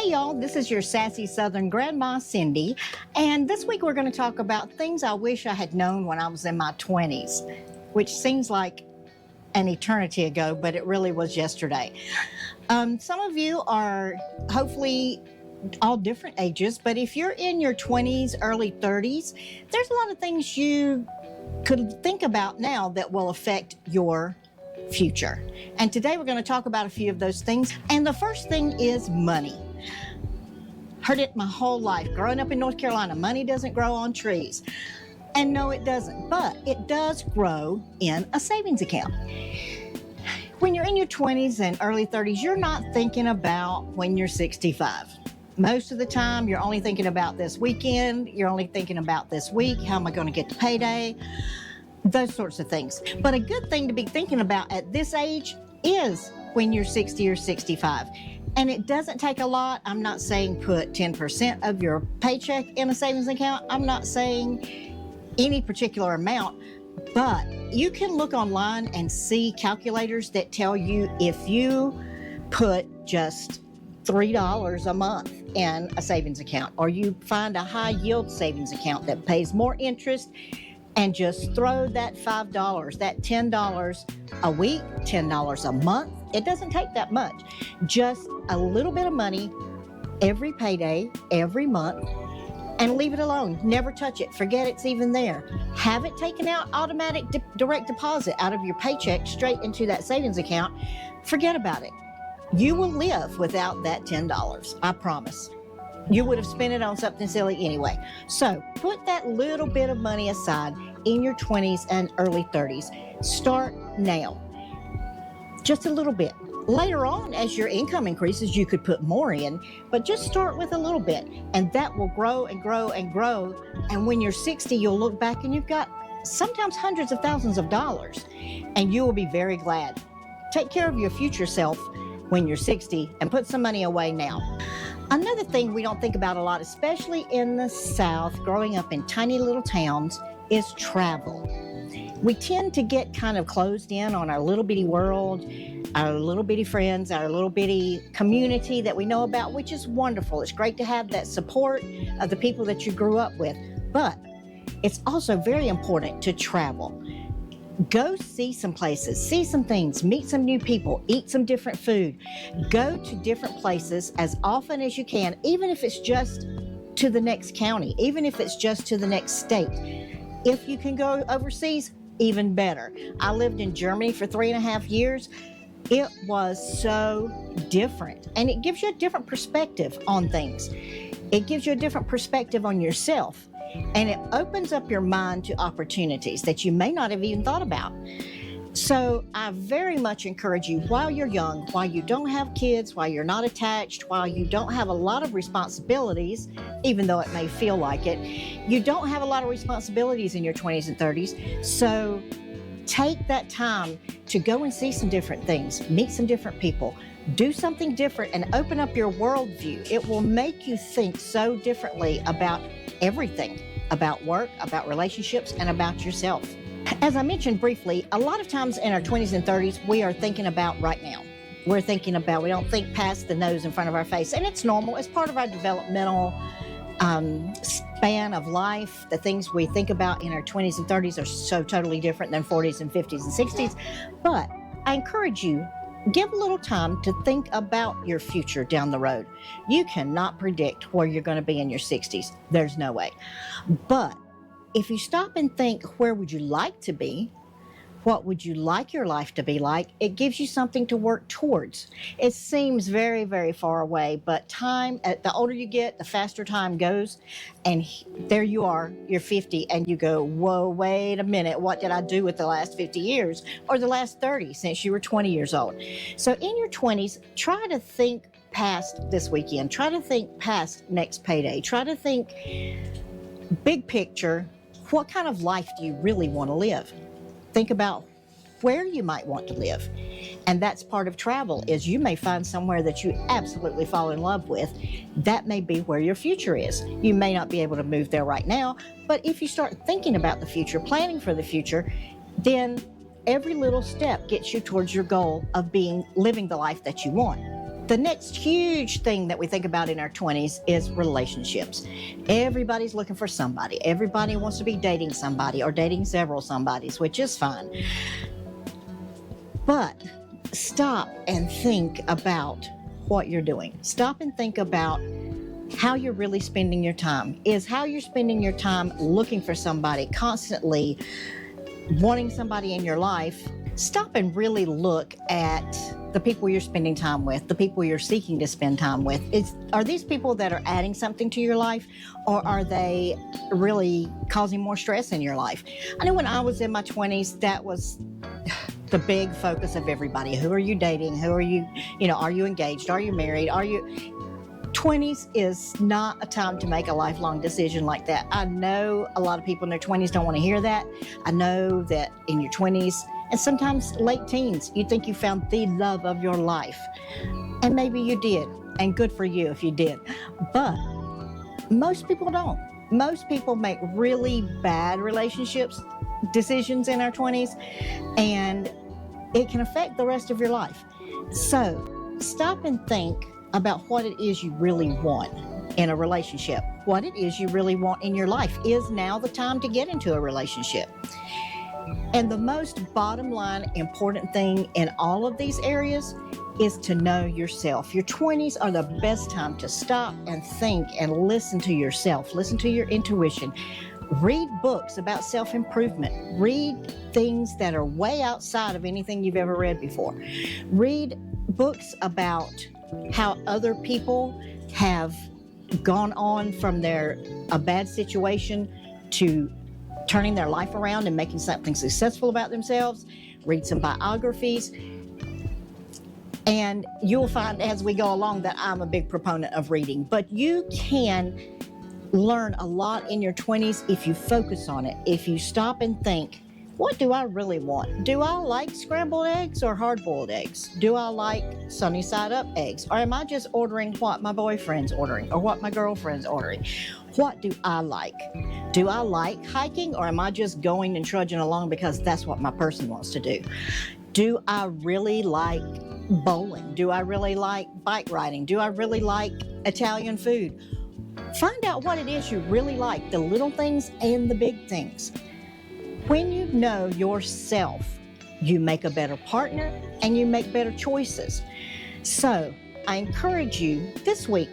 Hey y'all, this is your Sassy Southern Grandma Cindy, and this week we're going to talk about things I wish I had known when I was in my 20s, which seems like an eternity ago, but it really was yesterday. Some of you are hopefully all different ages, but if you're in your 20s, early 30s, there's a lot of things you could think about now that will affect your future. And today we're going to talk about a few of those things. And the first thing is money. Heard it my whole life. Growing up in North Carolina, money doesn't grow on trees. And no, it doesn't, but it does grow in a savings account. When you're in your 20s and early 30s, you're not thinking about when you're 65. Most of the time, you're only thinking about this weekend, you're only thinking about this week, how am I going to get the payday, those sorts of things. But a good thing to be thinking about at this age is when you're 60 or 65. And it doesn't take a lot. I'm not saying put 10% of your paycheck in a savings account. I'm not saying any particular amount, but you can look online and see calculators that tell you if you put just $3 a month in a savings account, or you find a high yield savings account that pays more interest, and just throw that $5, that $10 a week, $10 a month. It doesn't take that much. Just a little bit of money every payday, every month, and leave it alone. Never touch it. Forget it's even there. Have it taken out, automatic direct deposit out of your paycheck straight into that savings account. Forget about it. You will live without that $10, I promise. You would have spent it on something silly anyway. So put that little bit of money aside in your 20s and early 30s. Start now. Just a little bit. Later on, as your income increases, you could put more in, but just start with a little bit, and that will grow and grow and grow. And when you're 60, you'll look back and you've got sometimes hundreds of thousands of dollars, and you will be very glad. Take care of your future self when you're 60 and put some money away now. Another thing we don't think about a lot, especially in the South, growing up in tiny little towns, is travel. We tend to get kind of closed in on our little bitty world, our little bitty friends, our little bitty community that we know about, which is wonderful. It's great to have that support of the people that you grew up with, but it's also very important to travel. Go see some places, see some things, meet some new people, eat some different food. Go to different places as often as you can, even if it's just to the next county, even if it's just to the next state. If you can go overseas, even better. I lived in Germany for 3.5 years. It was so different, and it gives you a different perspective on things. It gives you a different perspective on yourself. And it opens up your mind to opportunities that you may not have even thought about. So I very much encourage you, while you're young, while you don't have kids, while you're not attached, while you don't have a lot of responsibilities, even though it may feel like it, you don't have a lot of responsibilities in your 20s and 30s. So take that time to go and see some different things, meet some different people, do something different, and open up your worldview. It will make you think so differently about everything, about work, about relationships, and about yourself. As I mentioned briefly, a lot of times in our 20s and 30s, we are thinking about right now. We don't think past the nose in front of our face. And it's normal. It's part of our developmental span of life. The things we think about in our 20s and 30s are so totally different than 40s and 50s and 60s. But I encourage you, give a little time to think about your future down the road. You cannot predict where you're going to be in your 60s. There's no way. But if you stop and think, where would you like to be? What would you like your life to be like? It gives you something to work towards. It seems very, very far away, but time, the older you get, the faster time goes. And there you are, you're 50, and you go, whoa, wait a minute, what did I do with the last 50 years? Or the last 30 since you were 20 years old? So in your 20s, try to think past this weekend. Try to think past next payday. Try to think big picture. What kind of life do you really want to live? Think about where you might want to live. And that's part of travel, is you may find somewhere that you absolutely fall in love with. That may be where your future is. You may not be able to move there right now, but if you start thinking about the future, planning for the future, then every little step gets you towards your goal of living the life that you want. The next huge thing that we think about in our 20s is relationships. Everybody's looking for somebody. Everybody wants to be dating somebody or dating several somebodies, which is fine. But stop and think about what you're doing. Stop and think about how you're really spending your time. Is how you're spending your time looking for somebody, constantly wanting somebody in your life? Stop and really look at the people you're spending time with, the people you're seeking to spend time with. Are these people that are adding something to your life, or are they really causing more stress in your life? I know when I was in my 20s, that was the big focus of everybody. Who are you dating? Who are you engaged? Are you married? 20s is not a time to make a lifelong decision like that. I know a lot of people in their 20s don't want to hear that. I know that in your 20s, and sometimes late teens, you think you found the love of your life. And maybe you did, and good for you if you did. But most people don't. Most people make really bad decisions in our 20s, and it can affect the rest of your life. So stop and think about what it is you really want in a relationship, what it is you really want in your life. Is now the time to get into a relationship? And the most bottom line important thing in all of these areas is to know yourself. Your 20s are the best time to stop and think and listen to yourself, listen to your intuition. Read books about self-improvement. Read things that are way outside of anything you've ever read before. Read books about how other people have gone on from a bad situation to turning their life around and making something successful about themselves. Read some biographies. And you'll find as we go along that I'm a big proponent of reading. But you can learn a lot in your 20s if you focus on it. If you stop and think, what do I really want? Do I like scrambled eggs or hard-boiled eggs? Do I like sunny side up eggs? Or am I just ordering what my boyfriend's ordering or what my girlfriend's ordering? What do I like? Do I like hiking, or am I just going and trudging along because that's what my person wants to do? Do I really like bowling? Do I really like bike riding? Do I really like Italian food? Find out what it is you really like, the little things and the big things. When you know yourself, you make a better partner and you make better choices. So I encourage you this week,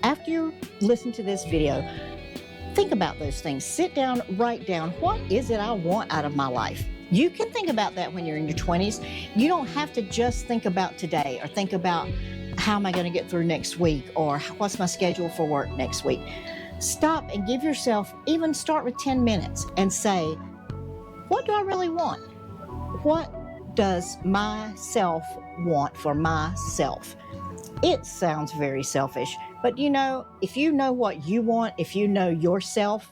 after you listen to this video, think about those things. Sit down, write down, what is it I want out of my life? You can think about that when you're in your 20s. You don't have to just think about today or think about how am I going to get through next week or what's my schedule for work next week. Stop and give yourself, even start with 10 minutes and say, what do I really want? What does myself want for myself? It sounds very selfish, but if you know what you want, if you know yourself,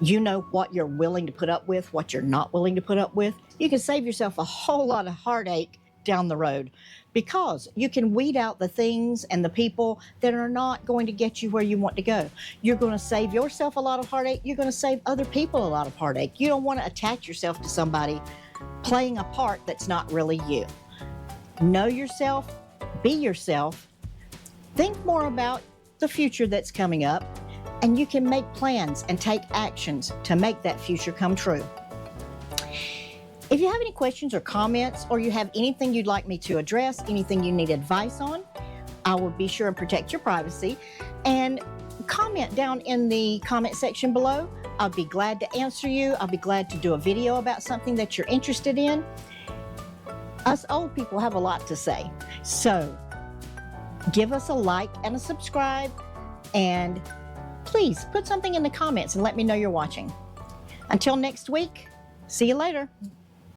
you know what you're willing to put up with, what you're not willing to put up with, you can save yourself a whole lot of heartache down the road, because you can weed out the things and the people that are not going to get you where you want to go. You're going to save yourself a lot of heartache. You're going to save other people a lot of heartache. You don't want to attach yourself to somebody playing a part that's not really you. Know yourself, be yourself, think more about the future that's coming up, and you can make plans and take actions to make that future come true. If you have any questions or comments, or you have anything you'd like me to address, anything you need advice on, I will be sure and protect your privacy. And comment down in the comment section below. I'll be glad to answer you. I'll be glad to do a video about something that you're interested in. Us old people have a lot to say. So give us a like and a subscribe, and please put something in the comments and let me know you're watching. Until next week, see you later.